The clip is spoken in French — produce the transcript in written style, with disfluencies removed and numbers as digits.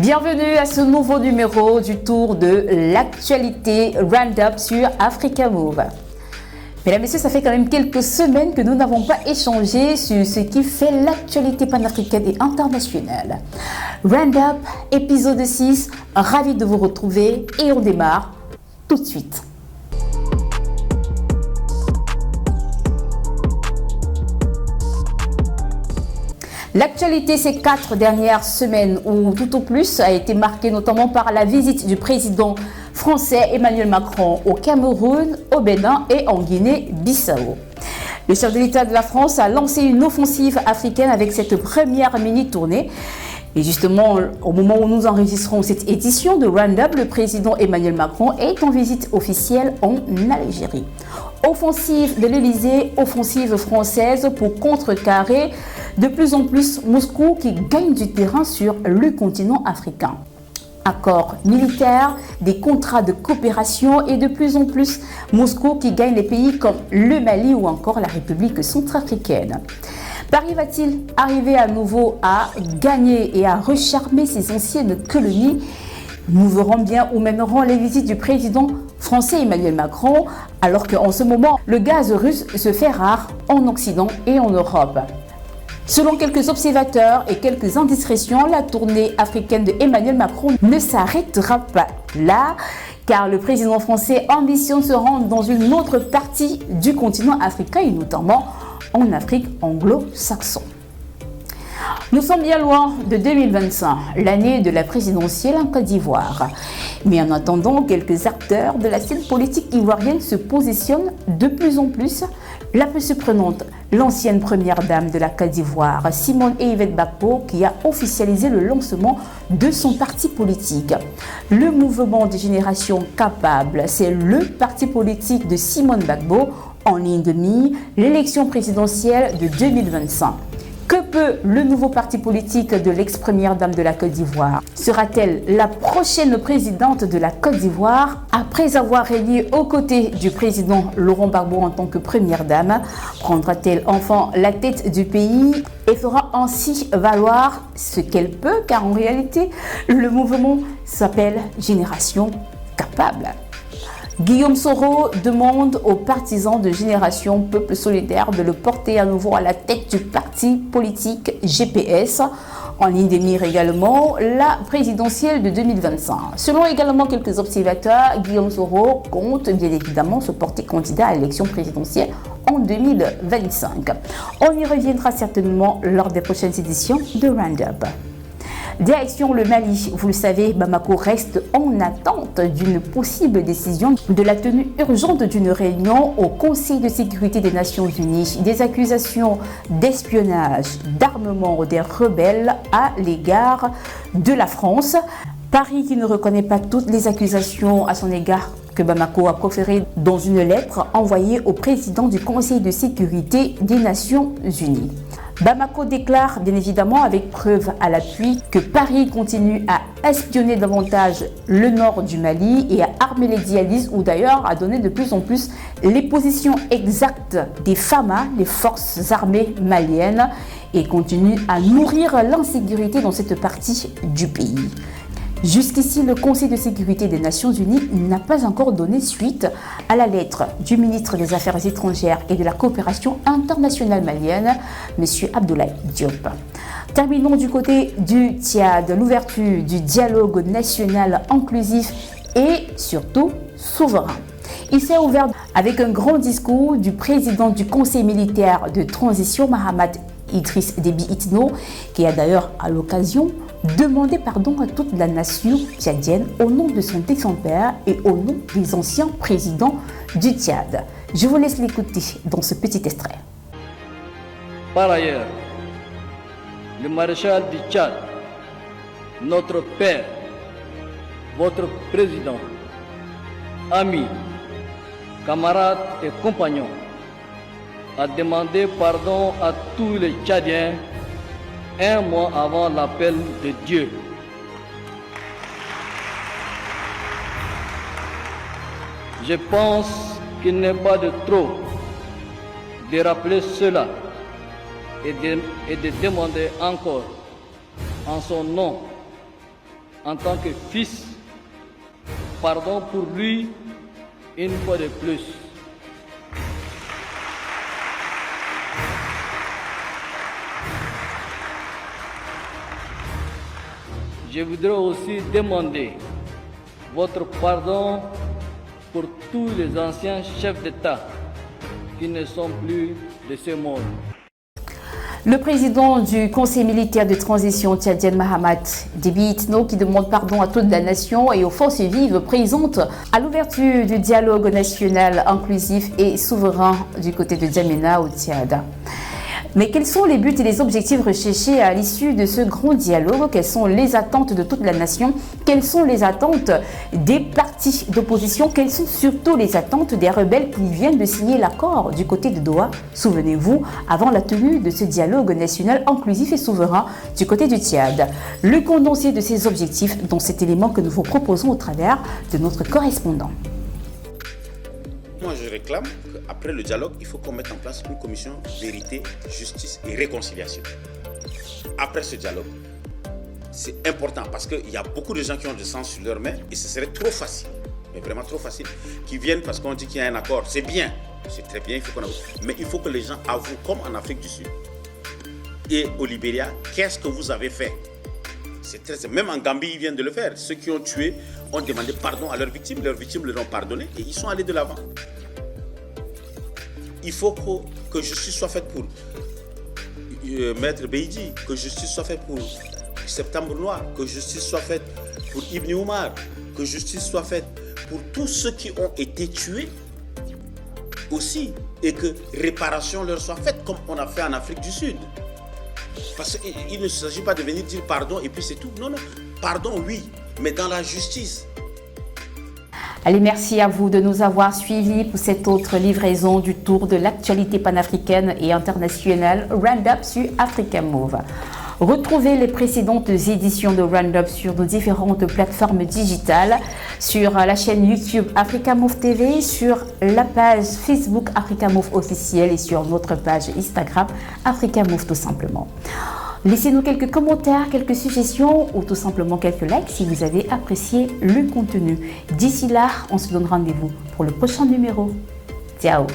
Bienvenue à ce nouveau numéro du tour de l'actualité Roundup sur Africa Move. Mesdames et messieurs, ça fait quand même quelques semaines que nous n'avons pas échangé sur ce qui fait l'actualité panafricaine et internationale. Roundup, épisode 6, ravi de vous retrouver et on démarre tout de suite. L'actualité ces 4 dernières semaines, ou tout au plus, a été marquée notamment par la visite du président français Emmanuel Macron au Cameroun, au Bénin et en Guinée-Bissau. Le chef de l'État de la France a lancé une offensive africaine avec cette première mini-tournée. Et justement, au moment où nous enregistrons cette édition de Roundup, le président Emmanuel Macron est en visite officielle en Algérie. Offensive de l'Élysée, offensive française pour contrecarrer de plus en plus Moscou qui gagne du terrain sur le continent africain. Accords militaires, des contrats de coopération et de plus en plus Moscou qui gagne les pays comme le Mali ou encore la République centrafricaine. Paris va-t-il arriver à nouveau à gagner et à recharmer ses anciennes colonies? Nous verrons bien où mèneront les visites du président français Emmanuel Macron, alors qu'en ce moment, le gaz russe se fait rare en Occident et en Europe. Selon quelques observateurs et quelques indiscrétions, la tournée africaine de Emmanuel Macron ne s'arrêtera pas là, car le président français ambitionne se rendre dans une autre partie du continent africain et notamment en Afrique anglo-saxonne. Nous sommes bien loin de 2025, l'année de la présidentielle en Côte d'Ivoire. Mais en attendant, quelques acteurs de la scène politique ivoirienne se positionnent de plus en plus. La plus surprenante, l'ancienne première dame de la Côte d'Ivoire, Simone Yvette Gbagbo, qui a officialisé le lancement de son parti politique. Le mouvement des générations capables, c'est le parti politique de Simone Gbagbo en ligne de mire, l'élection présidentielle de 2025. Que peut le nouveau parti politique de l'ex-première dame de la Côte d'Ivoire? Sera-t-elle la prochaine présidente de la Côte d'Ivoire après avoir régné aux côtés du président Laurent Gbagbo en tant que première dame? Prendra-t-elle enfin la tête du pays et fera ainsi valoir ce qu'elle peut, car en réalité, le mouvement s'appelle Génération Capable. Guillaume Soro demande aux partisans de Génération Peuple Solidaire de le porter à nouveau à la tête du parti politique GPS. En ligne de mire également, la présidentielle de 2025. Selon également quelques observateurs, Guillaume Soro compte bien évidemment se porter candidat à l'élection présidentielle en 2025. On y reviendra certainement lors des prochaines éditions de Roundup. Direction le Mali, vous le savez, Bamako reste en attente d'une possible décision de la tenue urgente d'une réunion au Conseil de sécurité des Nations Unies. Des accusations d'espionnage, d'armement des rebelles à l'égard de la France. Paris qui ne reconnaît pas toutes les accusations à son égard que Bamako a proférées dans une lettre envoyée au président du Conseil de sécurité des Nations Unies. Bamako déclare bien évidemment avec preuve à l'appui que Paris continue à espionner davantage le nord du Mali et à armer les djihadistes ou d'ailleurs à donner de plus en plus les positions exactes des FAMA, les forces armées maliennes, et continue à nourrir l'insécurité dans cette partie du pays. Jusqu'ici, le Conseil de sécurité des Nations Unies n'a pas encore donné suite à la lettre du ministre des Affaires étrangères et de la coopération internationale malienne, M. Abdoulaye Diop. Terminons du côté du Tchad, l'ouverture du dialogue national inclusif et surtout souverain. Il s'est ouvert avec un grand discours du président du Conseil militaire de transition, Mahamat Idriss Déby Itno, qui a d'ailleurs à l'occasion demandé pardon à toute la nation tchadienne au nom de son défunt père et au nom des anciens présidents du Tchad. Je vous laisse l'écouter dans ce petit extrait. Par ailleurs, le maréchal du Tchad, notre père, votre président, ami, camarade et compagnon, a demandé pardon à tous les Tchadiens un mois avant l'appel de Dieu. Je pense qu'il n'est pas de trop de rappeler cela et de demander encore en son nom en tant que fils, pardon pour lui une fois de plus. Je voudrais aussi demander votre pardon pour tous les anciens chefs d'État qui ne sont plus de ce monde. Le président du Conseil militaire de transition tchadienne, Mahamat Déby Itno, qui demande pardon à toute la nation et aux forces vives présentes à l'ouverture du dialogue national inclusif et souverain du côté de Djamena au Tchad. Mais quels sont les buts et les objectifs recherchés à l'issue de ce grand dialogue? Quelles sont les attentes de toute la nation? Quelles sont les attentes des partis d'opposition? Quelles sont surtout les attentes des rebelles qui viennent de signer l'accord du côté de Doha? Souvenez-vous, avant la tenue de ce dialogue national inclusif et souverain du côté du Tchad. Le condensé de ces objectifs dans cet élément que nous vous proposons au travers de notre correspondant. Moi, je réclame qu'après le dialogue, il faut qu'on mette en place une commission vérité, justice et réconciliation. Après ce dialogue, c'est important parce qu'il y a beaucoup de gens qui ont du sang sur leurs mains et ce serait trop facile, mais vraiment trop facile, qui viennent parce qu'on dit qu'il y a un accord. C'est bien, c'est très bien, il faut qu'on avoue. Mais il faut que les gens avouent, comme en Afrique du Sud et au Libéria, qu'est-ce que vous avez fait. C'est très, même en Gambie, ils viennent de le faire. Ceux qui ont tué ont demandé pardon à leurs victimes leur ont pardonné et ils sont allés de l'avant. Il faut que justice soit faite pour Maître Beidji, que justice soit faite pour Septembre Noir, que justice soit faite pour Ibn Omar, que justice soit faite pour tous ceux qui ont été tués aussi et que réparation leur soit faite comme on a fait en Afrique du Sud. Parce qu'il ne s'agit pas de venir dire pardon et puis c'est tout. Non, non, pardon oui, mais dans la justice. Allez, merci à vous de nous avoir suivis pour cette autre livraison du tour de l'actualité panafricaine et internationale Roundup sur Africa Move. Retrouvez les précédentes éditions de Roundup sur nos différentes plateformes digitales, sur la chaîne YouTube Africa Move TV, sur la page Facebook Africa Move officielle et sur notre page Instagram Africa Move tout simplement. Laissez-nous quelques commentaires, quelques suggestions ou tout simplement quelques likes si vous avez apprécié le contenu. D'ici là, on se donne rendez-vous pour le prochain numéro. Ciao!